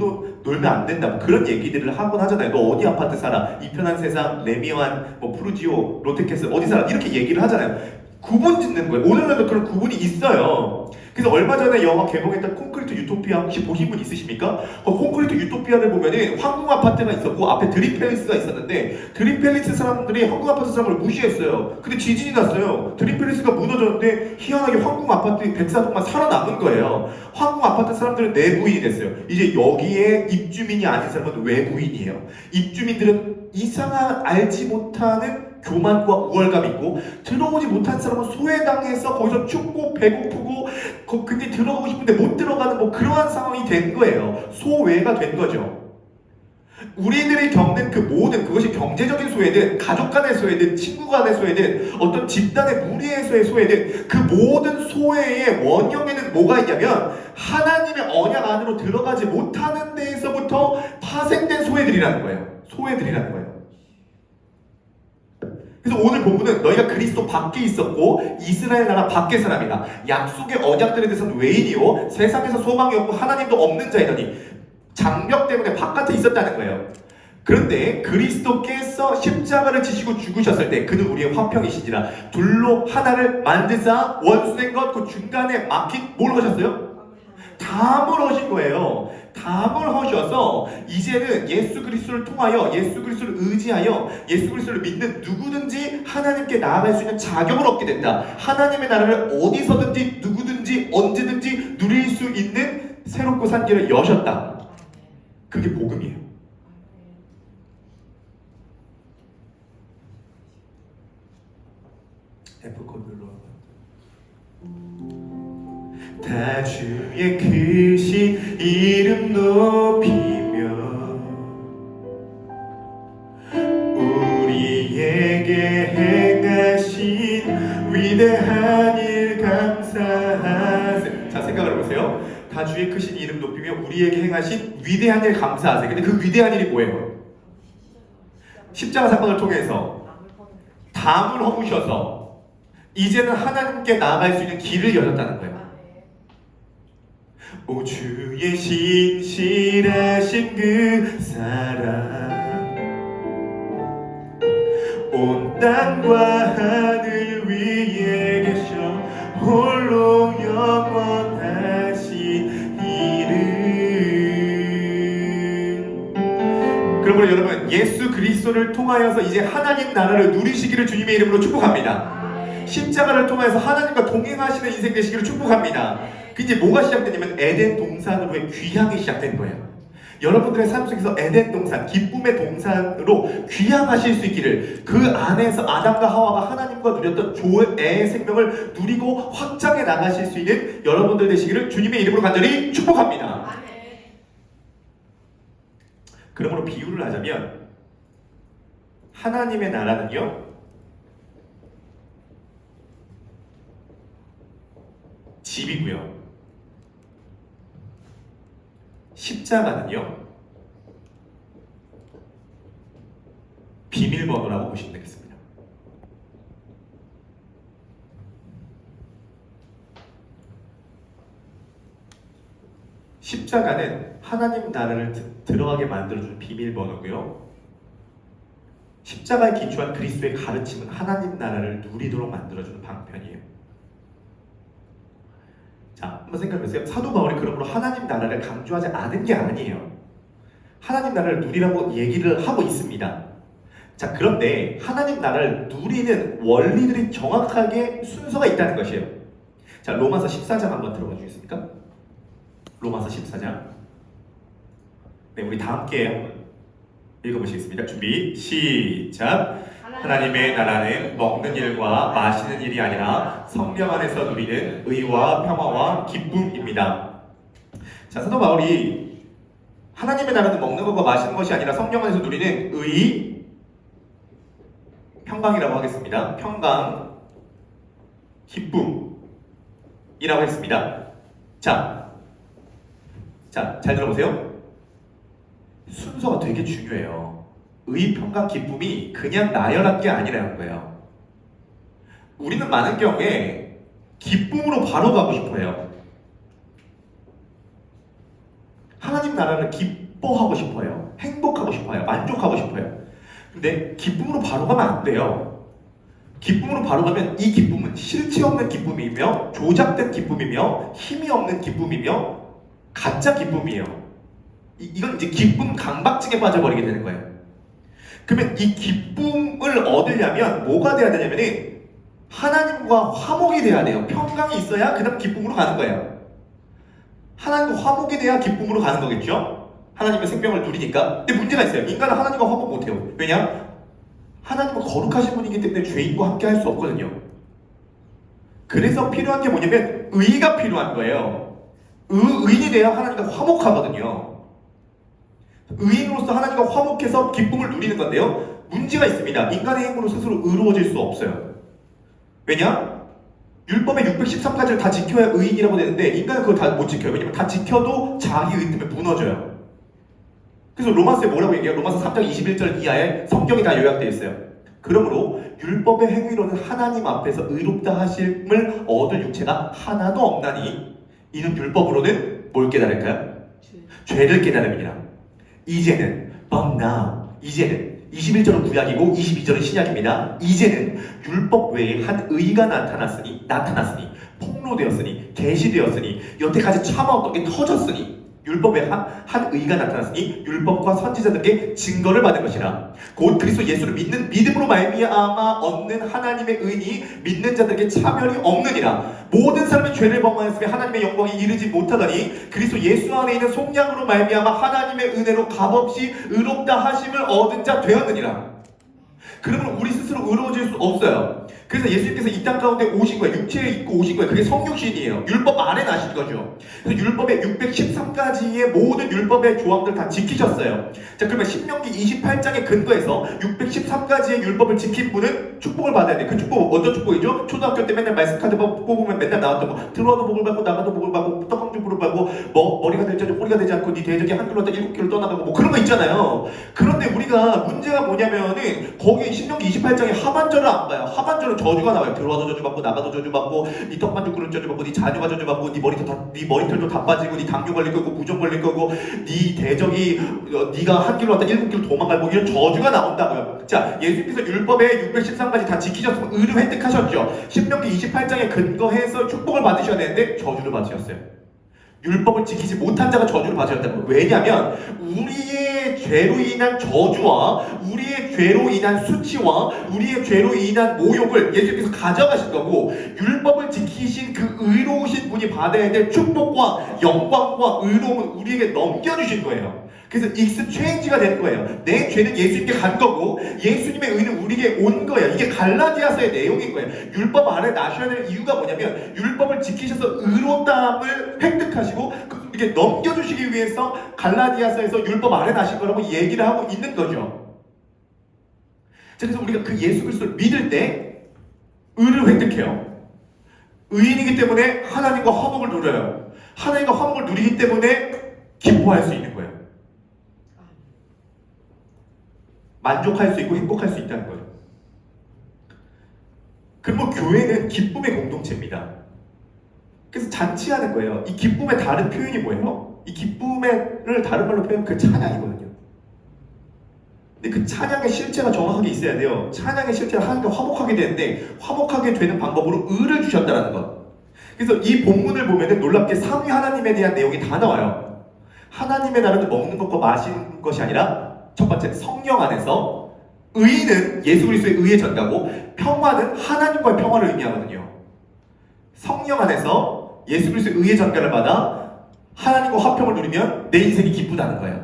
놀면 안 된다 뭐 그런 얘기들을 하곤 하잖아요. 너 어디 아파트 살아? 이 편한 세상, 레미안, 뭐 푸르지오, 롯데캐슬 어디 살아? 이렇게 얘기를 하잖아요. 구분 짓는 거예요. 오늘날도 그런 구분이 있어요. 그래서 얼마 전에 영화 개봉했던 콘크리트 유토피아 혹시 보신 분 있으십니까? 콘크리트 유토피아를 보면은 황금 아파트가 있었고 앞에 드림팰리스가 있었는데 드림팰리스 사람들이 황금 아파트 사람을 무시했어요. 근데 지진이 났어요. 드림팰리스가 무너졌는데 희한하게 황금 아파트 백사동만 살아남은 거예요. 황금 아파트 사람들은 내부인이 됐어요. 이제 여기에 입주민이 아닌 사람은 외부인이에요. 입주민들은 이상한 알지 못하는 교만과 우월감이 있고 들어오지 못한 사람은 소외당해서 거기서 춥고 배고프고 근데 들어가고 싶은데 못 들어가는 뭐 그러한 상황이 된 거예요. 소외가 된 거죠. 우리들이 겪는 그 모든 그것이 경제적인 소외든 가족 간의 소외든 친구 간의 소외든 어떤 집단의 무리에서의 소외든 그 모든 소외의 원형에는 뭐가 있냐면 하나님의 언약 안으로 들어가지 못하는 데에서부터 파생된 소외들이라는 거예요. 소외들이라는 거예요. 그래서 오늘 본문은 너희가 그리스도 밖에 있었고 이스라엘 나라 밖의 사람이다. 약속의 언약들에 대해서는 외인이요 세상에서 소망이 없고 하나님도 없는 자이더니 장벽 때문에 바깥에 있었다는 거예요. 그런데 그리스도께서 십자가를 지시고 죽으셨을 때 그는 우리의 화평이시니라. 둘로 하나를 만드사 원수된 것 그 중간에 막힌 뭘 하셨어요? 담을 하신 거예요. 담을 하셔서 이제는 예수 그리스도를 통하여 예수 그리스도를 의지하여 예수 그리스도를 믿는 누구든지 하나님께 나아갈 수 있는 자격을 얻게 된다. 하나님의 나라를 어디서든지 누구든지 언제든지 누릴 수 있는 새롭고 산 길을 여셨다. 그게 복음이에요. F코드로 다 주의 크신 이름 높이며 우리에게 행하신 위대한 일 감사하세. 자, 생각을 해보세요. 다 주의 크신 이름 높이며 우리에게 행하신 위대한 일 감사하세. 근데 그 위대한 일이 뭐예요? 십자가 사건을 통해서 담을 허무셔서 이제는 하나님께 나아갈 수 있는 길을 열었다는 거예요. 오 주의 신실하신 그 사랑 온 땅과 하늘 위에 계셔 홀로 영원하신 이름. 그러므로 여러분 예수 그리스도를 통하여서 이제 하나님 나라를 누리시기를 주님의 이름으로 축복합니다. 십자가를 통해서 하나님과 동행하시는 인생 되시기를 축복합니다. 이제 뭐가 시작되냐면 에덴 동산으로의 귀향이 시작된 거예요. 여러분들의 삶 속에서 에덴 동산, 기쁨의 동산으로 귀향하실 수 있기를 그 안에서 아담과 하와가 하나님과 누렸던 조의 생명을 누리고 확장해 나가실 수 있는 여러분들 되시기를 주님의 이름으로 간절히 축복합니다. 그러므로 비유를 하자면 하나님의 나라는요 집이고요. 십자가는요 비밀번호라고 보시면 되겠습니다. 십자가는 하나님 나라를 들어가게 만들어주는 비밀번호고요. 십자가에 기초한 그리스도의 가르침은 하나님 나라를 누리도록 만들어주는 방편이에요. 자, 한번 생각해보세요. 사도 바울이 그러므로 하나님 나라를 강조하지 않은 게 아니에요. 하나님 나라를 누리라고 얘기를 하고 있습니다. 자, 그런데 하나님 나라를 누리는 원리들이 정확하게 순서가 있다는 것이에요. 자, 로마서 14장 한번 들어봐 주겠습니까? 로마서 14장. 네, 우리 다 함께 한번 읽어보시겠습니다. 준비, 시작! 하나님의 나라는 먹는 일과 마시는 일이 아니라 성령 안에서 누리는 의와 평화와 기쁨입니다. 자, 사도 바울이 하나님의 나라는 먹는 것과 마시는 것이 아니라 성령 안에서 누리는 의, 평강이라고 하겠습니다. 평강, 기쁨이라고 했습니다. 자, 잘 들어보세요. 순서가 되게 중요해요. 의, 평강, 기쁨이 그냥 나열한 게 아니라는 거예요. 우리는 많은 경우에 기쁨으로 바로 가고 싶어요. 하나님 나라를 기뻐하고 싶어요. 행복하고 싶어요. 만족하고 싶어요. 근데 기쁨으로 바로 가면 안 돼요. 기쁨으로 바로 가면 이 기쁨은 실체 없는 기쁨이며 조작된 기쁨이며 힘이 없는 기쁨이며 가짜 기쁨이에요. 이건 이제 기쁨 강박증에 빠져버리게 되는 거예요. 그러면 이 기쁨을 얻으려면 뭐가 돼야 되냐면은 하나님과 화목이 돼야 돼요. 평강이 있어야 그 다음 기쁨으로 가는 거예요. 하나님과 화목이 돼야 기쁨으로 가는 거겠죠? 하나님의 생명을 누리니까. 근데 문제가 있어요. 인간은 하나님과 화목 못해요. 왜냐? 하나님은 거룩하신 분이기 때문에 죄인과 함께 할 수 없거든요. 그래서 필요한 게 뭐냐면 의가 필요한 거예요. 의인이 돼야 하나님과 화목하거든요. 의인으로서 하나님과 화목해서 기쁨을 누리는 건데요. 문제가 있습니다. 인간의 힘으로 스스로 의로워질 수 없어요. 왜냐? 율법의 613가지를 다 지켜야 의인이라고 되는데 인간은 그걸 다 못 지켜요. 왜냐면 다 지켜도 자기 의 때문에 무너져요. 그래서 로마서에 뭐라고 얘기해요? 로마서 3장 21절 이하에 성경이 다 요약되어 있어요. 그러므로 율법의 행위로는 하나님 앞에서 의롭다 하심을 얻을 육체가 하나도 없나니 이는 율법으로는 뭘 깨달을까요? 죄를 깨달음이니라. 이제는 but now 이제는 21절은 구약이고 22절은 신약입니다. 이제는 율법 외에 한 의가 나타났으니 폭로되었으니 계시되었으니 여태까지 참아왔던 게 터졌으니 율법에 한 의가 나타났으니 율법과 선지자들에게 증거를 받은 것이라. 곧 그리스도 예수를 믿는 믿음으로 말미암아 얻는 하나님의 의니 믿는 자들에게 차별이 없느니라. 모든 사람이 죄를 범하였으며 하나님의 영광에 이르지 못하더니 그리스도 예수 안에 있는 속량으로 말미암아 하나님의 은혜로 값없이 의롭다 하심을 얻은 자 되었느니라. 그러면 우리 스스로 의로워질 수 없어요. 그래서 예수님께서 이 땅 가운데 오신 거예요. 육체에 입고 오신 거예요. 그게 성육신이에요. 율법 아래 나신 거죠. 그래서 율법의 613가지의 모든 율법의 조항들 다 지키셨어요. 자, 그러면 신명기 28장의 근거에서 613가지의 율법을 지킨 분은 축복을 받아야 돼. 그 축복 어떤 축복이죠? 초등학교 때 맨날 말씀 카드 뽑으면 맨날 나왔던 거. 들어와도 복을 받고 나가도 복을 받고 떡강주부를 받고 머리가 되지 않고 꼬리가 되지 않고 네 대적이 한 킬로다 7킬로 떠나가고 뭐 그런 거 있잖아요. 그런데 우리가 문제가 뭐냐면은 거기 신명기 28장에 하반절을 안 봐요. 하반절은 저주가 나와요. 들어와도 저주받고 나가도 저주받고 네 떡반죽 저주받고 네 자녀가 저주받고 네 머리털도 다 빠지고 네 당뇨 걸릴 거고 부종 걸릴 거고 네 대적이 네가 한 킬로 왔다 7킬로 도망가고 이런 저주가 나온다고요. 자, 예수님께서 율법의 613가지 다 지키셨으면 의를 획득하셨죠. 신명기 28장에 근거해서 축복을 받으셔야 되는데 저주를 받으셨어요. 율법을 지키지 못한 자가 저주를 받으셨다는 거예요. 왜냐하면 우리의 죄로 인한 저주와 우리의 죄로 인한 수치와 우리의 죄로 인한 모욕을 예수님께서 가져가신 거고 율법을 지키신 그 의로우신 분이 받아야 될 축복과 영광과 의로움을 우리에게 넘겨주신 거예요. 그래서 익스체인지가 되는 거예요. 내 죄는 예수님께 간 거고 예수님의 의는 우리에게 온 거예요. 이게 갈라디아서의 내용인 거예요. 율법 아래 나셔야 될 이유가 뭐냐면 율법을 지키셔서 의롭다함을 획득하시고 이렇게 넘겨주시기 위해서 갈라디아서에서 율법 아래 나신 거라고 얘기를 하고 있는 거죠. 그래서 우리가 그 예수 그리스도를 믿을 때 의를 획득해요. 의인이기 때문에 하나님과 화목을 누려요. 하나님과 화목을 누리기 때문에 기뻐할 수 있는 거예요. 만족할 수 있고 행복할 수 있다는 거죠. 그리고 교회는 기쁨의 공동체입니다. 그래서 잔치하는 거예요. 이 기쁨의 다른 표현이 뭐예요? 이 기쁨을 다른 말로 표현하면 그 찬양이거든요. 근데 그 찬양의 실체가 정확하게 있어야 돼요. 찬양의 실체가 하나님과 화목하게 되는데 화목하게 되는 방법으로 의를 주셨다는 것. 그래서 이 본문을 보면 놀랍게 삼위 하나님에 대한 내용이 다 나와요. 하나님의 나라는 먹는 것과 마시는 것이 아니라 첫 번째, 성령 안에서 의는 예수 그리스도의 의의 전가고 평화는 하나님과의 평화를 의미하거든요. 성령 안에서 예수 그리스도의 의의 전가를 받아 하나님과 화평을 누리면 내 인생이 기쁘다는 거예요.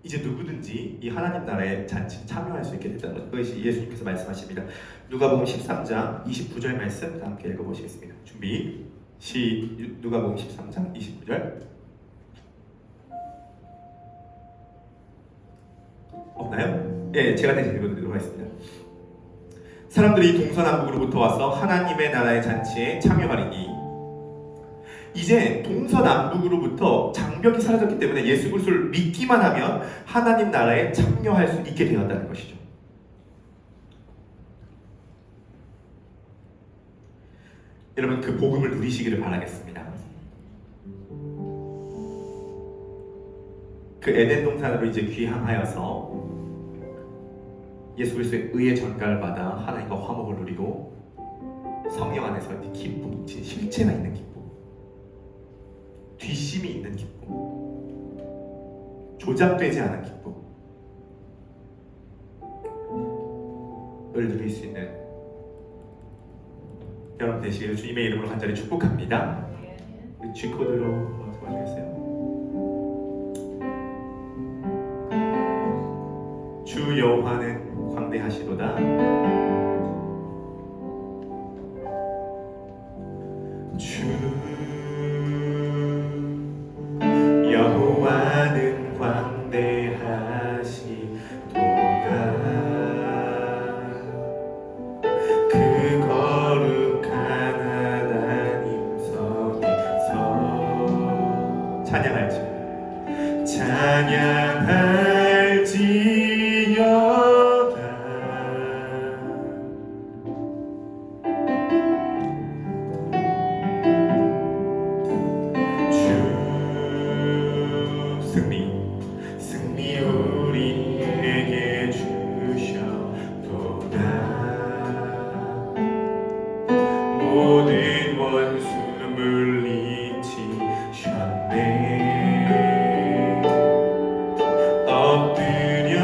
이제 누구든지 이 하나님 나라의 잔치에 참여할 수 있게 됐다는 것이 예수님께서 말씀하십니다. 누가복음 13장 29절 말씀 다 함께 읽어보시겠습니다. 준비 누가복음 13장 29절 없나요? 예, 제가 대신 읽어드리도록 하겠습니다. 사람들이 동서남북으로부터 와서 하나님의 나라의 잔치에 참여하리니 이제 동서남북으로부터 장벽이 사라졌기 때문에 예수 그리스도를 믿기만 하면 하나님 나라에 참여할 수 있게 되었다는 것이죠. 여러분 그 복음을 누리시기를 바라겠습니다. 그 에덴 동산으로 이제 귀향하여서 예수 그리스도의 의의 전가를 받아 하나님과 화목을 누리고 성령 안에서 기쁨, 실체가 있는 기쁨, 뒷심이 있는 기쁨, 조작되지 않은 기쁨을 누릴 수 있는 여러분 되시기를 주님의 이름으로 간절히 축복합니다. G코드로 도와주겠어요? 주 여호와는 광대하시도다. 주 여호와는 광대하시도다. 그 거룩한 하나님 성에서 찬양할지어다. 주 승리 우리에게 주셨도다. 모든 원수 물리치셨네. 엎드려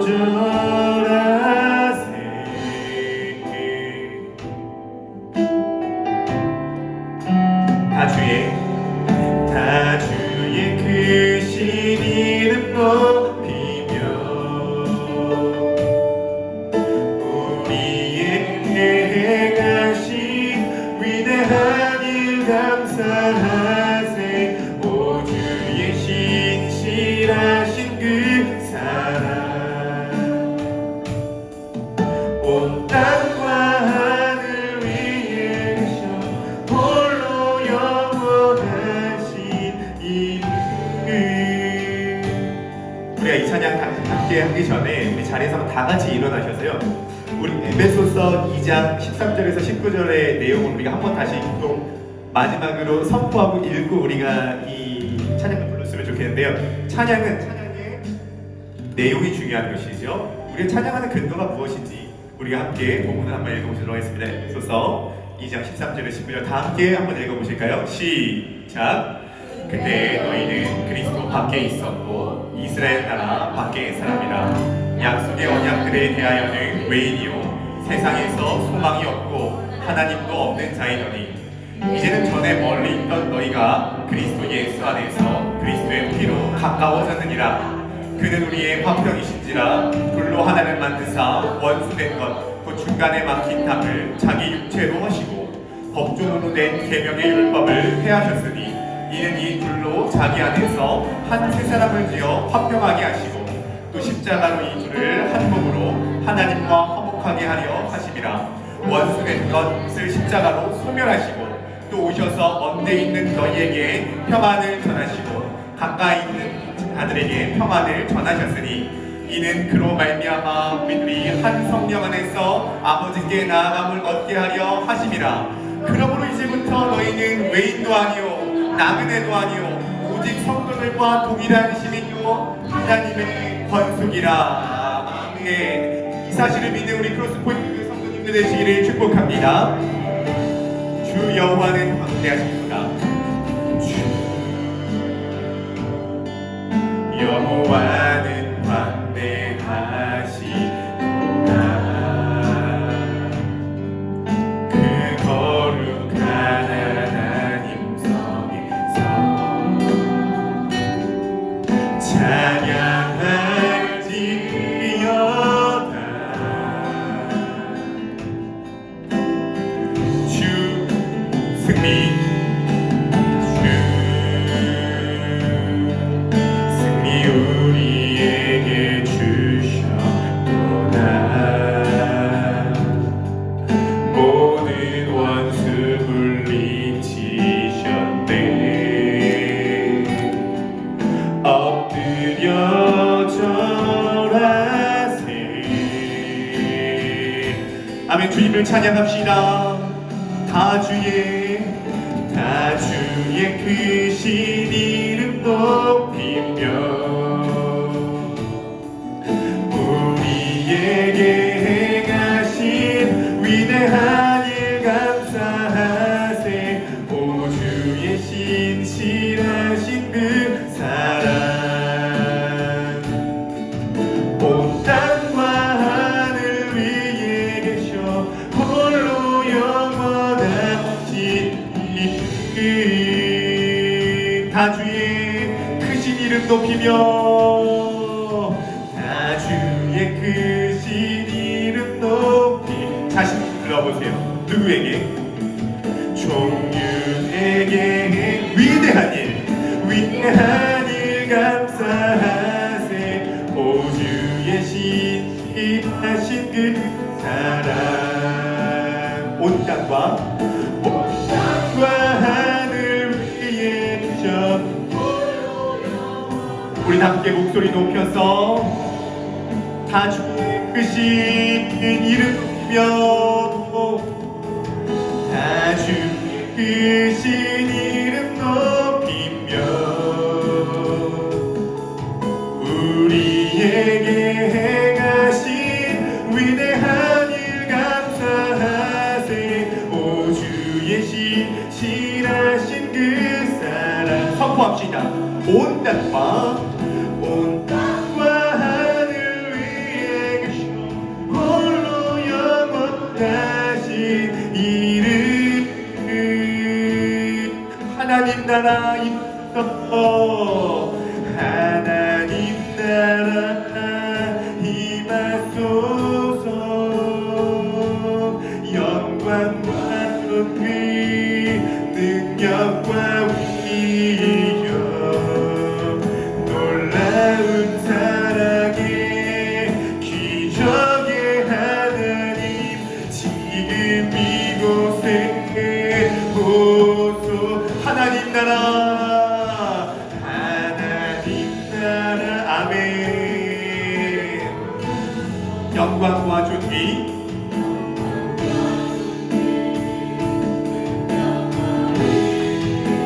절하세. 다 주의 크신 이름 높이며 우리의 행하신 위대한 일 감사하세. 오 주의 신실하신 그 사랑 온 땅과 하늘 위에 계셔 홀로 영원하신 이름. 우리가 이 찬양 함께 하기 전에 우리 자리에서 한번 다 같이 일어나셔서요, 우리 에베소서 2장 13절에서 19절의 내용을 우리가 한번 다시 또 마지막으로 선포하고 읽고 우리가 이 찬양을 불렀으면 좋겠는데요. 찬양의 내용이 중요한 것이죠. 우리가 찬양하는 근거가 무엇인지 우리가 함께 본문을 한번 읽어보도록 하겠습니다. 에베소서 2장 13절에 19절 다 함께 한번 읽어보실까요? 시작. 그때 너희는 그리스도 밖에 있었고 이스라엘 나라 밖의 사람이라. 약속의 언약들에 대하여는 외인이요 세상에서 소망이 없고 하나님도 없는 자이더니 이제는 전에 멀리 있던 너희가 그리스도 예수 안에서 그리스도의 피로 가까워졌느니라. 그는 우리의 화평이신지라 불로 하나를 만드사 원수된 것 그 중간에 막힌 탑을 자기 육체로 하시고 법조문으로 된 계명의 율법을 폐하셨으니 이는 이 둘로 자기 안에서 한 세 사람을 지어 화평하게 하시고 또 십자가로 이 둘을 한 몸으로 하나님과 화목하게 하려 하심이라. 원수된 것을 십자가로 소멸하시고 또 오셔서 먼데 있는 너희에게 평안을 전하시고 가까이 있는 자들에게 평안을 전하셨으니 이는 그로 말미암아 우리들이 한 성령 안에서 아버지께 나아감을 얻게 하려 하심이라. 그러므로 이제부터 너희는 외인도 아니요 나그네도 아니요 오직 성도들과 동일한 시민이요 하나님의 권속이라. 아멘. 이 사실을 믿는 우리 크로스포인트 성도님들 되시기를 축복합니다. 주 여호와는 광대하십니다. 주 여호와는 광대하시도다. 그 거룩한 하나님 성에서 찬양하 주님을 찬양합시다. 다주의 크신 이름 높이며 우리에게 행하신 위대한 일 감사하세. 오 주의 신실하신 그 사랑 온 땅과 하늘 위에 계셔 홀로 영원하신 다주의 크신 이름 높이며 다주의 크신 이름 높이 자신 불러보세요. 누구에게? 종류에게 위대한 일 감사하세. 오 주의 신실하신 그 사랑 온 땅과 하늘 위에 계셔. 우리 함께 목소리 높여서 다주의 크신 이름 높이며 다주의 크신 이름 높이며 우리에게 행하신 위대한 일 감사하세. 오 주의 신실하신 그 사랑 선포합시다. 온 땅과 하늘 위에 계셔 홀로 영원하신 이름 하나님 나라 임하소서. 하나님 나라 임하소서. 영광과 존귀 능력과 위엄 놀라운 사랑의 기적의 하나님 지금 이곳에 오소. 하나님 나라 아멘. 영광과 존귀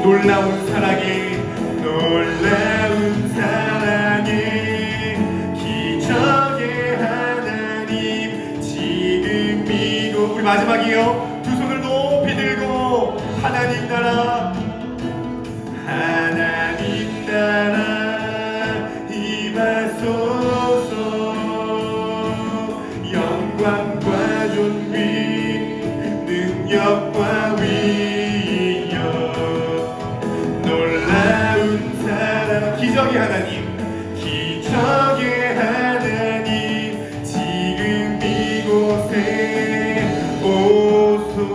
놀라운 사랑의 기적의 하나님 지금 이곳. 우리 마지막이요. 두 손을 높이 들고 하나님 나라 임하소서. 영광과 존귀 능력과 위엄 놀라운 사랑 기적의 하나님 지금 이곳에 오소서.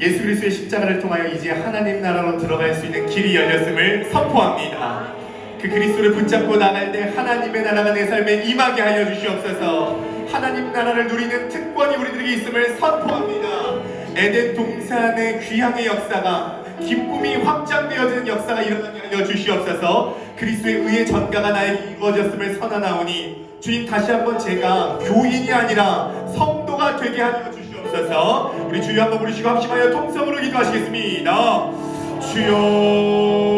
예수 그리스도의 십자가를 통하여 이제 하나님 나라로 들어갈 수 있는 길이 열렸음을 선포합니다. 그 그리스도를 붙잡고 나갈 때 하나님의 나라가 내 삶에 임하게 하여 주시옵소서. 하나님 나라를 누리는 특권이 우리들에게 있음을 선포합니다. 에덴 동산의 귀향의 역사가 기쁨이 확장되어지는 역사가 일어나게 하여 주시옵소서. 그리스도의 의의 전가가 나에게 이루어졌음을 선언하오니 주님 다시 한번 제가 교인이 아니라 성도가 되게 하여 주시옵소서. 우리 주여 한번 부르시고 합심하여 통성으로 기도하시겠습니다. 주여